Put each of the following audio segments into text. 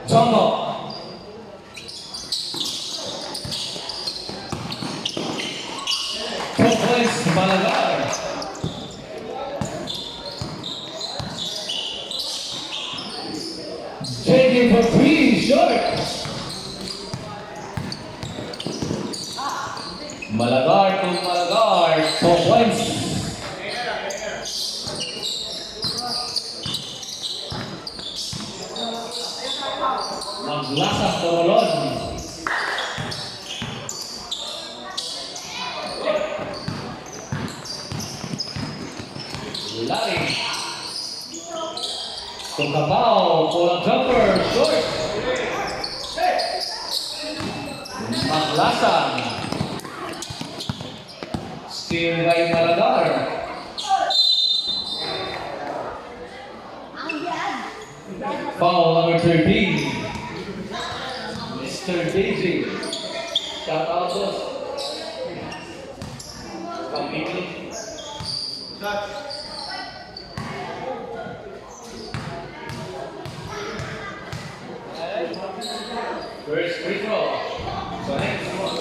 Jumbo. 12 points to Malagar. JJ for 3, short. Malagar to Malagar, 12 points. Maglasa Torolon. Larry. Tungkapao, pulang jumper, short. Maglasa. Steal by Malagar. Foul number 13. Mr. Daisy. Shout out boss. Kamili. First free throw. So next one.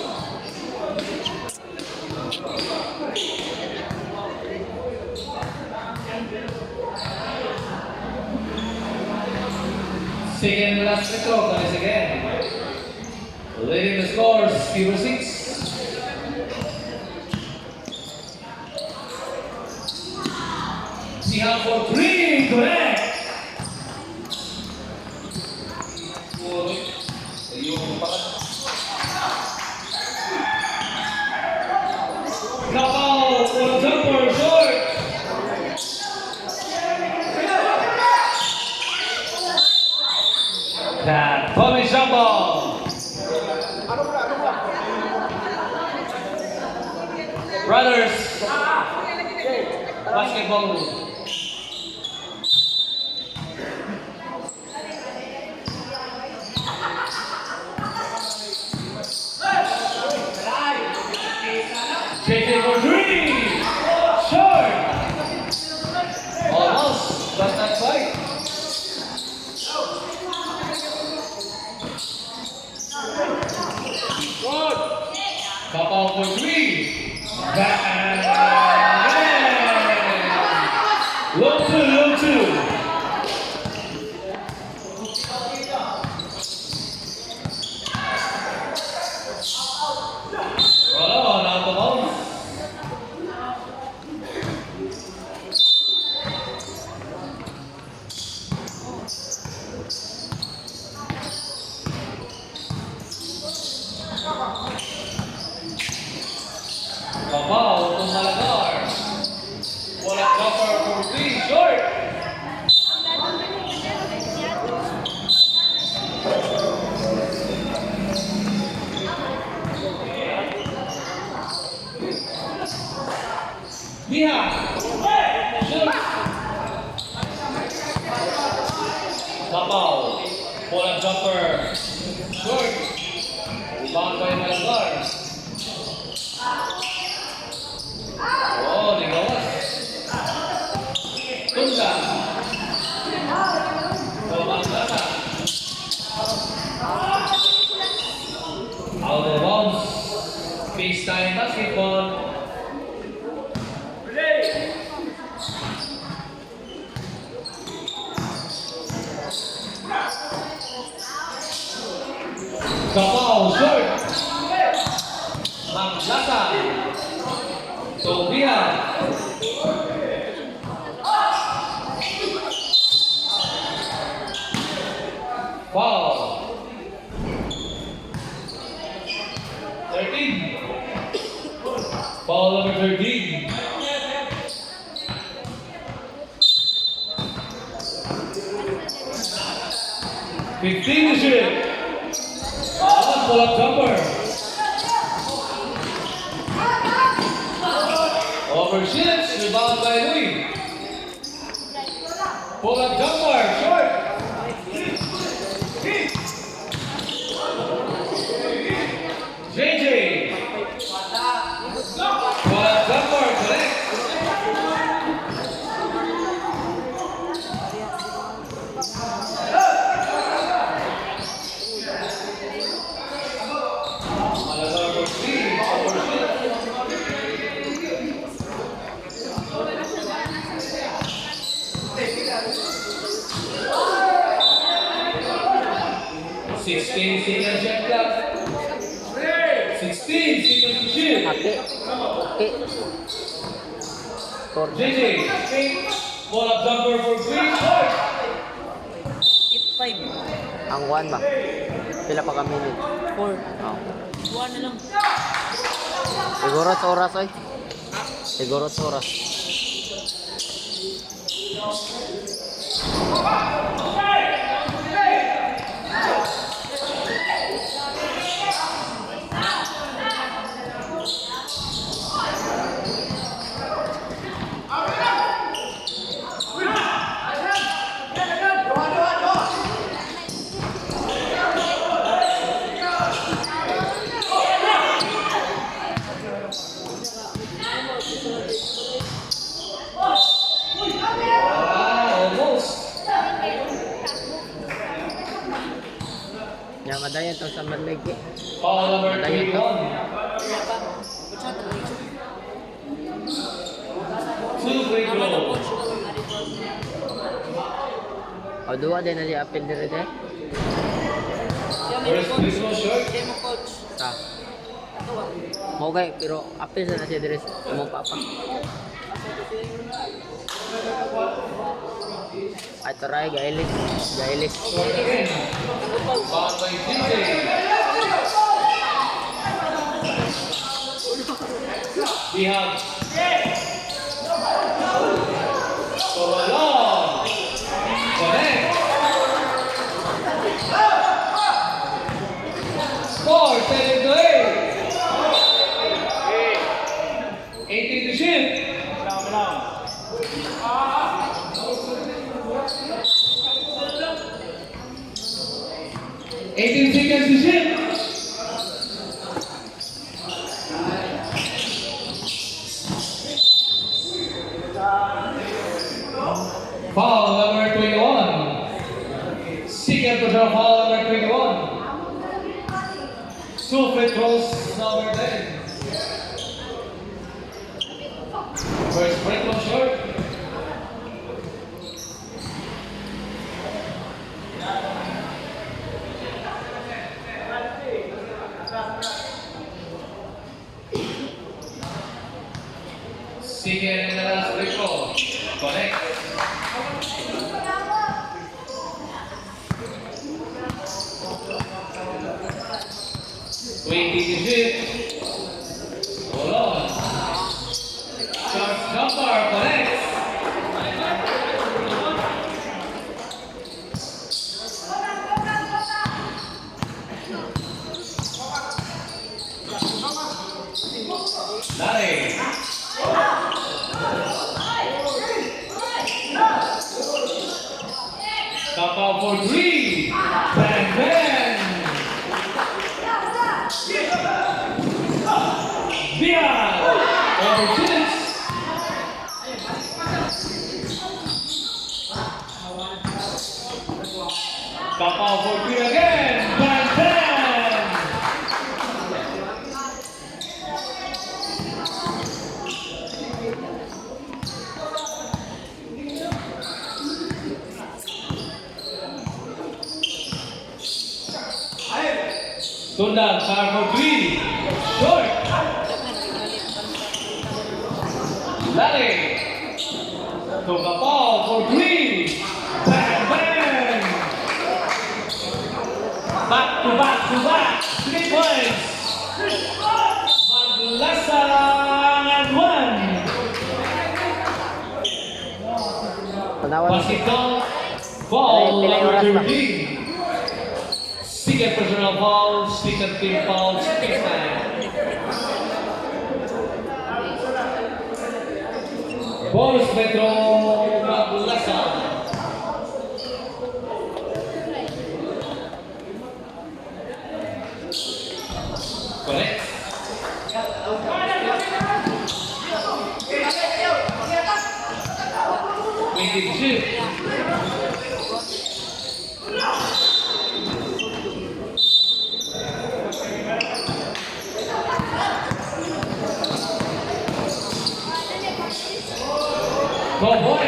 Second last free throw, guys, again. Leading the scores, Fever 6. Siha for 3, correct. Kapao for a jumper, short. That Tommy Jumbo. Brothers, basketball. JJ for 3, short. Almost, but not quite. Kapao for 3. Low two. Roll on, out of bounds. Kapao to Malagar. Wala cover for 3, short. Miha. Shoot. Kapao. Wala jumper. Short. Rebound by Malagar. Oh, di gawas. Tunda. Maglasa. Out of bounds. FaceTime basketball. Kapao, short. Maglasa. Sofia. Foul. 13. Foul number 13. To shoot. Pull-up jumper. Overshoots, rebound by Louis. Pull-up jumper, short. JJ. Pull-up jumper, correct. 16 seconds shot clock. 16 seconds to shoot. Ate. Okay. Score. JJ, ball up jumper for three, short. 8-5. Ang 1 ba? Pila pa kami minute? 4. Oh. 1 na lang. Siguro sa oras ay. Siguro sa oras. Almost. Yang madayan tong sa Madlig. Foul number Madayan to. 21. Two free throws. O duwa din na di apil dire de. First free throw short. Siya mo coach. Ta. Ito ah. Mo gay pero apil sa na siya dire. Mo papa. Ay taray gailis. Gailis. Short again. Foul by JJ. We have Corralón. Connect. Score 7-8. 18 to shoot. 18 seconds to shoot. Foul number 21. Second personal foul number 21. Two free throws number 10. First free throw short. Second and the last free throw. Connect. Waiting to shoot. Hold on. Short jumper connects. Dale. Tap out for three. Bang, bang. Diaz. Over six. Tap out for three again. Bang, bang. Tundal, fire for three. Short. Lali. Took a ball for three. Bang, bang. Back to back to back. 3 points. Maglasang and one. Tanawan. Basketball. Foul Pilay number oras ba? 13. Second personal foul, second team foul, space time. Boys Metro Maglasang. Correct. Shoot. Go boys.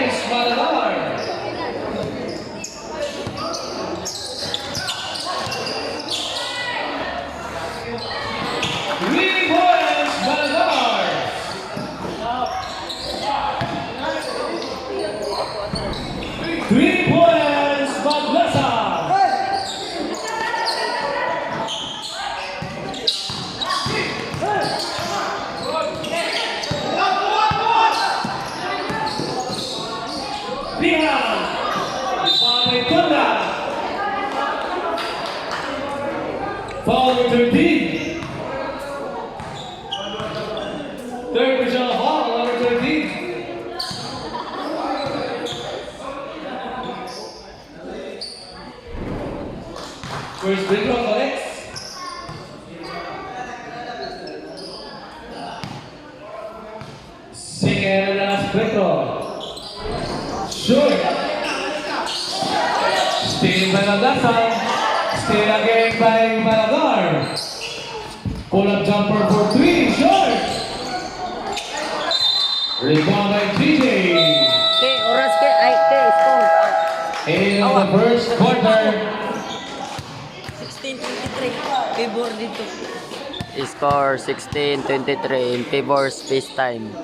Foul number 13. Third personal foul, number 13. First free throw collects. Second and last free throw. Shoot. Steal by Nagasa. Steal again by Malagar. Pull-up jumper for 3. Short. Rebound by GJ. Ke, oras ke. Ay, ke, score. In the first quarter. 16-23. Favor dito. Score 16-23 in favor space time.